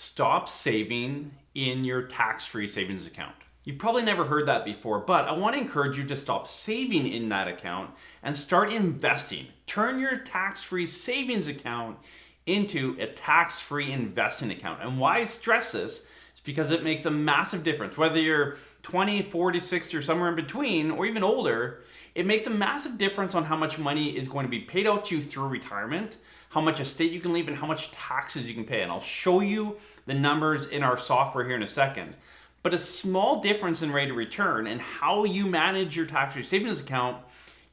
Stop saving in your tax-free savings account. You've probably never heard that before, but I want to encourage you to stop saving in that account and start investing. Turn your tax-free savings account into a tax-free investing account. And why I stress this is because it makes a massive difference. Whether you're 20, 40, 60, or somewhere in between, or even older, it makes a massive difference on how much money is going to be paid out to you through retirement, how much estate you can leave, and how much taxes you can pay. And I'll show you the numbers in our software here in a second. But a small difference in rate of return and how you manage your tax-free savings account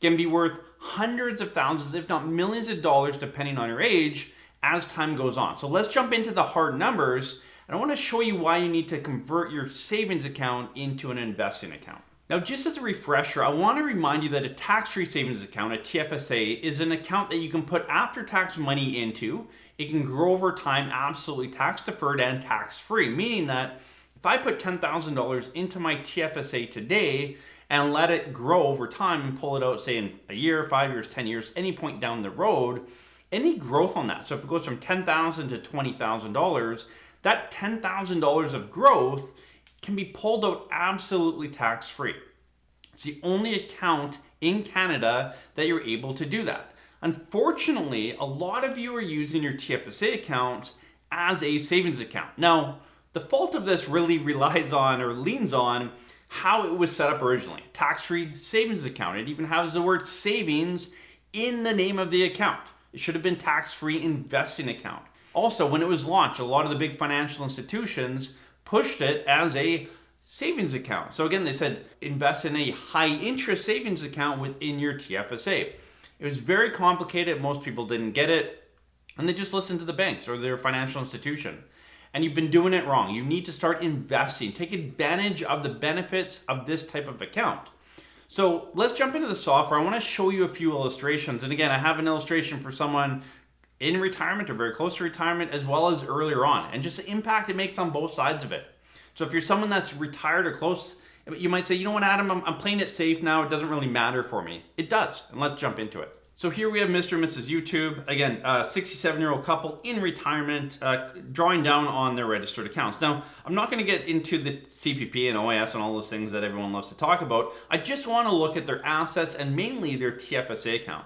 can be worth hundreds of thousands, if not millions of dollars, depending on your age, as time goes on. So let's jump into the hard numbers. And I want to show you why you need to convert your savings account into an investing account. Now, just as a refresher, I want to remind you that a tax-free savings account, a TFSA, is an account that you can put after-tax money into. It can grow over time, absolutely tax-deferred and tax-free, meaning that if I put $10,000 into my TFSA today and let it grow over time and pull it out, say in a year, 5 years, 10 years, any point down the road, any growth on that, so if it goes from $10,000 to $20,000, that $10,000 of growth can be pulled out absolutely tax-free. It's the only account in Canada that you're able to do that. Unfortunately, a lot of you are using your TFSA accounts as a savings account. Now, the fault of this really relies on or leans on how it was set up originally. Tax-free savings account. It even has the word savings in the name of the account. It should have been tax-free investing account. Also, when it was launched, a lot of the big financial institutions pushed it as a savings account. So again, they said invest in a high interest savings account within your TFSA. It was very complicated. Most people didn't get it, and they just listened to the banks or their financial institution. And you've been doing it wrong. You need to start investing. Take advantage of the benefits of this type of account. So let's jump into the software. I want to show you a few illustrations. And again, I have an illustration for someone in retirement or very close to retirement, as well as earlier on, and just the impact it makes on both sides of it. So if you're someone that's retired or close, you might say, you know what, Adam, I'm playing it safe now. It doesn't really matter for me. It does, and let's jump into it. So here we have Mr. and Mrs. YouTube, again, a 67-year-old couple in retirement, drawing down on their registered accounts. Now, I'm not going to get into the CPP and OAS and all those things that everyone loves to talk about. I just want to look at their assets and mainly their TFSA account.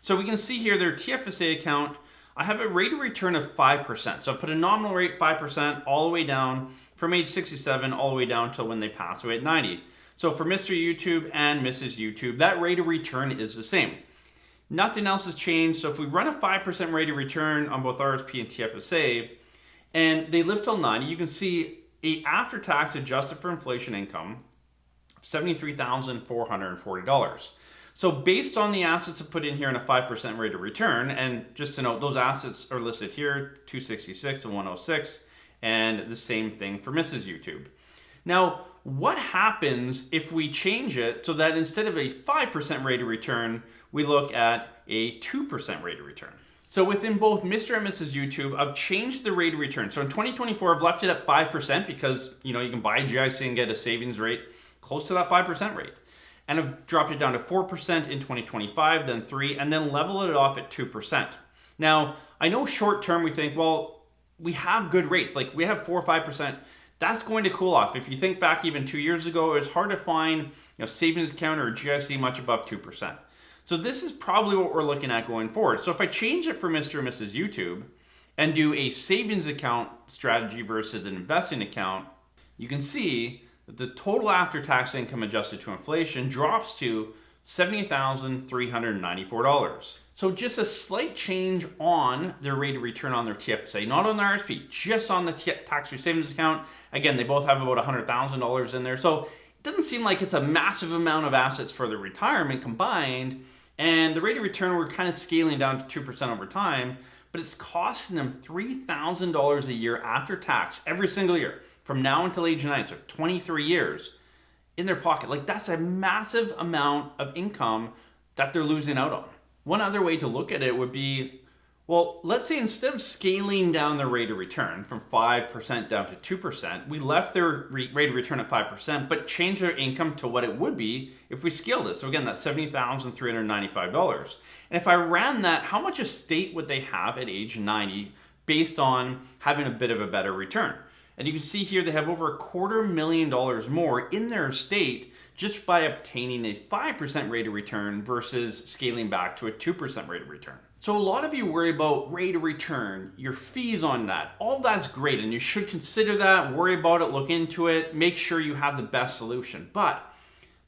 So we can see here their TFSA account, I have a rate of return of 5%. So I put a nominal rate 5% all the way down from age 67 all the way down till when they pass away at 90. So for Mr. YouTube and Mrs. YouTube, that rate of return is the same. Nothing else has changed. So if we run a 5% rate of return on both RSP and TFSA, and they live till 90, you can see a after-tax adjusted for inflation income of $73,440. So based on the assets I put in here in a 5% rate of return, and just to note, those assets are listed here, 266 and 106, and the same thing for Mrs. YouTube. Now, what happens if we change it so that instead of a 5% rate of return, we look at a 2% rate of return? So within both Mr. and Mrs. YouTube, I've changed the rate of return. So in 2024, I've left it at 5% because you can buy a GIC and get a savings rate close to that 5% rate. And I've dropped it down to 4% in 2025, then 3%, and then level it off at 2%. Now, I know short term we think, well, we have good rates, like we have 4 or 5%. That's going to cool off. If you think back even 2 years ago, it was hard to find savings account or GIC much above 2%. So this is probably what we're looking at going forward. So if I change it for Mr. and Mrs. YouTube and do a savings account strategy versus an investing account, you can see that the total after-tax income adjusted to inflation drops to $70,394. So just a slight change on their rate of return on their TFSA, not on the RSP, just on the tax-free savings account. Again, they both have about $100,000 in there. So it doesn't seem like it's a massive amount of assets for their retirement combined. And the rate of return, we're kind of scaling down to 2% over time, but it's costing them $3,000 a year after tax every single year from now until age 90, so 23 years in their pocket. Like, that's a massive amount of income that they're losing out on. One other way to look at it would be, well, let's say instead of scaling down their rate of return from 5% down to 2%, we left their rate of return at 5%, but changed their income to what it would be if we scaled it. So again, that's $70,395. And if I ran that, how much estate would they have at age 90 based on having a bit of a better return. And you can see here they have over $250,000 more in their estate just by obtaining a 5% rate of return versus scaling back to a 2% rate of return. So a lot of you worry about rate of return, your fees on that. All that's great and you should consider that, worry about it, look into it, make sure you have the best solution. But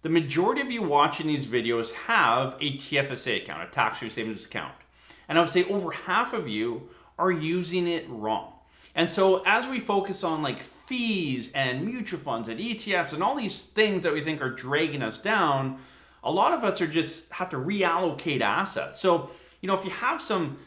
the majority of you watching these videos have a TFSA account, a tax-free savings account. And I would say over half of you are using it wrong. And so as we focus on like fees and mutual funds and ETFs and all these things that we think are dragging us down, a lot of us are just have to reallocate assets. So, if you have some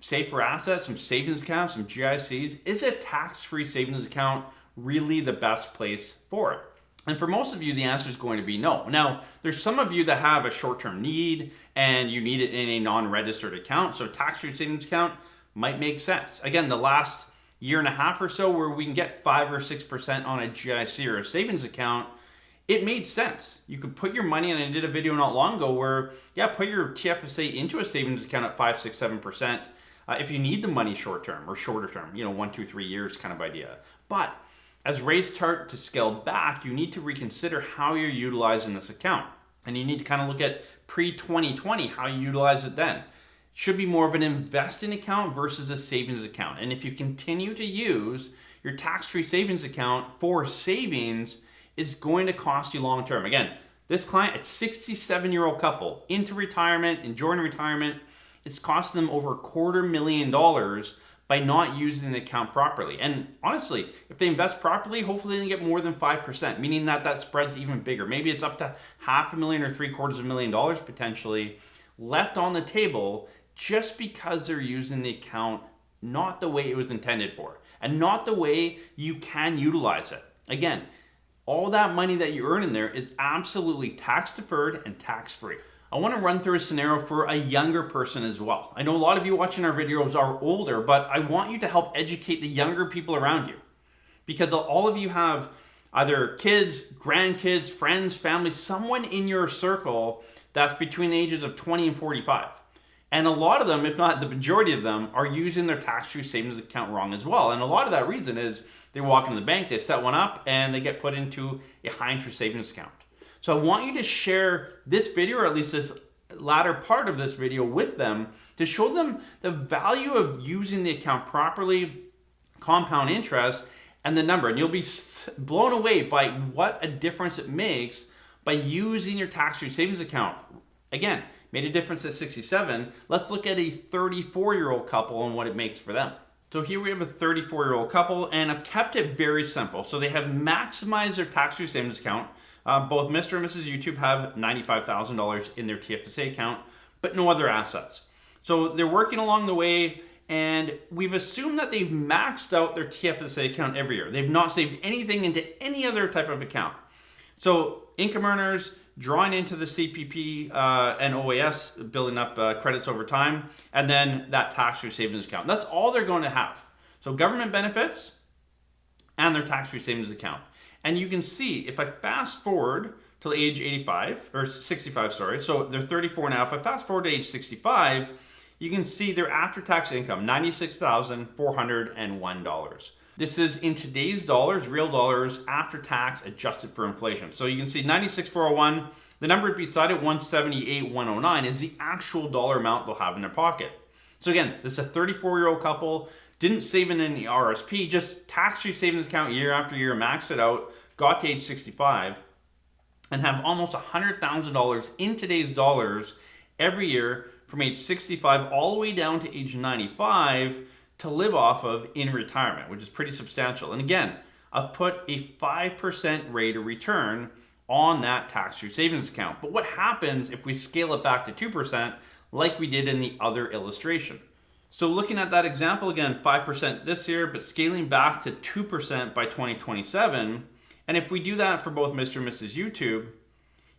safer assets, some savings accounts, some GICs, is a tax-free savings account really the best place for it? And for most of you, the answer is going to be no. Now, there's some of you that have a short-term need and you need it in a non-registered account. So tax-free savings account might make sense. Again, the last year and a half or so where we can get 5 or 6% on a GIC or a savings account, it made sense. You could put your money, and I did a video not long ago where, put your TFSA into a savings account at 5, 6, 7%. If you need the money short term or shorter term, 1, 2, 3 years kind of idea. But as rates start to scale back, you need to reconsider how you're utilizing this account. And you need to kind of look at pre-2020, how you utilize it then. It should be more of an investing account versus a savings account. And if you continue to use your tax-free savings account for savings, is going to cost you long term. Again, this client, a 67-year-old couple into retirement, enjoying retirement, it's costing them over $250,000 by not using the account properly. And honestly, if they invest properly, hopefully they get more than 5%, meaning that spread's even bigger. Maybe it's up to $500,000 or $750,000 potentially left on the table just because they're using the account not the way it was intended for and not the way you can utilize it. Again, all that money that you earn in there is absolutely tax deferred and tax free. I want to run through a scenario for a younger person as well. I know a lot of you watching our videos are older, but I want you to help educate the younger people around you, because all of you have either kids, grandkids, friends, family, someone in your circle that's between the ages of 20 and 45. And a lot of them, if not the majority of them, are using their tax-free savings account wrong as well. And a lot of that reason is they walk into the bank, they set one up, and they get put into a high-interest savings account. So I want you to share this video, or at least this latter part of this video, with them to show them the value of using the account properly, compound interest, and the number. And you'll be blown away by what a difference it makes by using your tax-free savings account. Again, made a difference at 67. Let's look at a 34-year-old couple and what it makes for them. So here we have a 34-year-old couple, and I've kept it very simple. So they have maximized their tax-free savings account. Both Mr. and Mrs. YouTube have $95,000 in their TFSA account, but no other assets. So they're working along the way, and we've assumed that they've maxed out their TFSA account every year. They've not saved anything into any other type of account. So income earners, drawing into the CPP and OAS, building up credits over time, and then that tax-free savings account. That's all they're going to have. So government benefits and their tax-free savings account. And you can see, if I fast forward till age 85, or 65, sorry, so they're 34 now. If I fast forward to age 65, you can see their after-tax income, $96,401. This is in today's dollars, real dollars, after tax, adjusted for inflation. So you can see 96,401, the number beside it, 178,109, is the actual dollar amount they'll have in their pocket. So again, this is a 34-year-old couple, didn't save in any RSP, just tax-free savings account year after year, maxed it out, got to age 65, and have almost $100,000 in today's dollars every year from age 65 all the way down to age 95 to live off of in retirement, which is pretty substantial. And again, I've put a 5% rate of return on that tax-free savings account. But what happens if we scale it back to 2% like we did in the other illustration? So looking at that example again, 5% this year, but scaling back to 2% by 2027. And if we do that for both Mr. and Mrs. YouTube,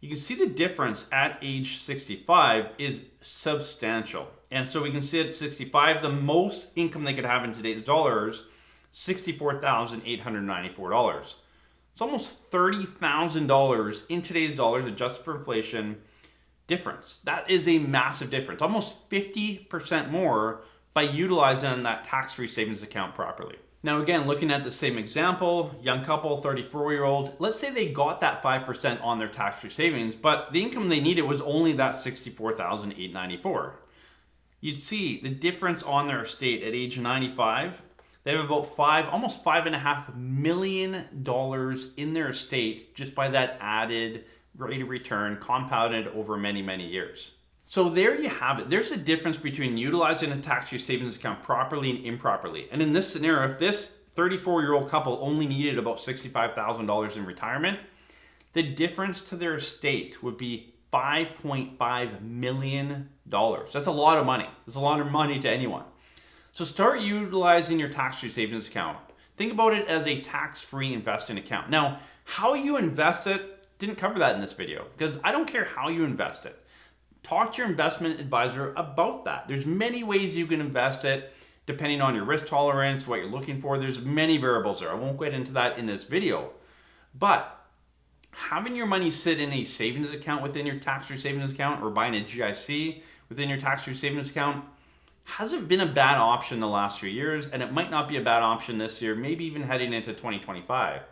you can see the difference at age 65 is substantial. And so we can see at 65, the most income they could have in today's dollars, $64,894. It's almost $30,000 in today's dollars, adjusted for inflation, difference. That is a massive difference, almost 50% more by utilizing that tax-free savings account properly. Now again, looking at the same example, young couple, 34-year-old, let's say they got that 5% on their tax-free savings, but the income they needed was only that $64,894. You'd see the difference on their estate at age 95. They have about almost $5.5 million in their estate just by that added rate of return compounded over many, many years. So there you have it. There's a difference between utilizing a tax-free savings account properly and improperly. And in this scenario, if this 34-year-old couple only needed about $65,000 in retirement, the difference to their estate would be $5.5 million. That's a lot of money. That's a lot of money to anyone. So start utilizing your tax-free savings account. Think about it as a tax-free investing account. Now, how you invest it, didn't cover that in this video because I don't care how you invest it. Talk to your investment advisor about that. There's many ways you can invest it depending on your risk tolerance, what you're looking for. There's many variables there. I won't get into that in this video. But having your money sit in a savings account within your tax-free savings account or buying a GIC within your tax-free savings account hasn't been a bad option the last few years, and it might not be a bad option this year, maybe even heading into 2025.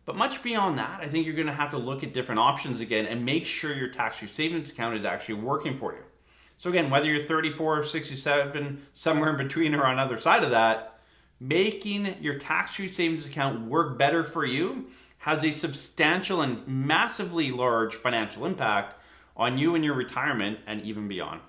But much beyond that, I think you're going to have to look at different options again and make sure your tax-free savings account is actually working for you. So again, whether you're 34, 67, somewhere in between or on the other side of that, making your tax-free savings account work better for you has a substantial and massively large financial impact on you and your retirement and even beyond.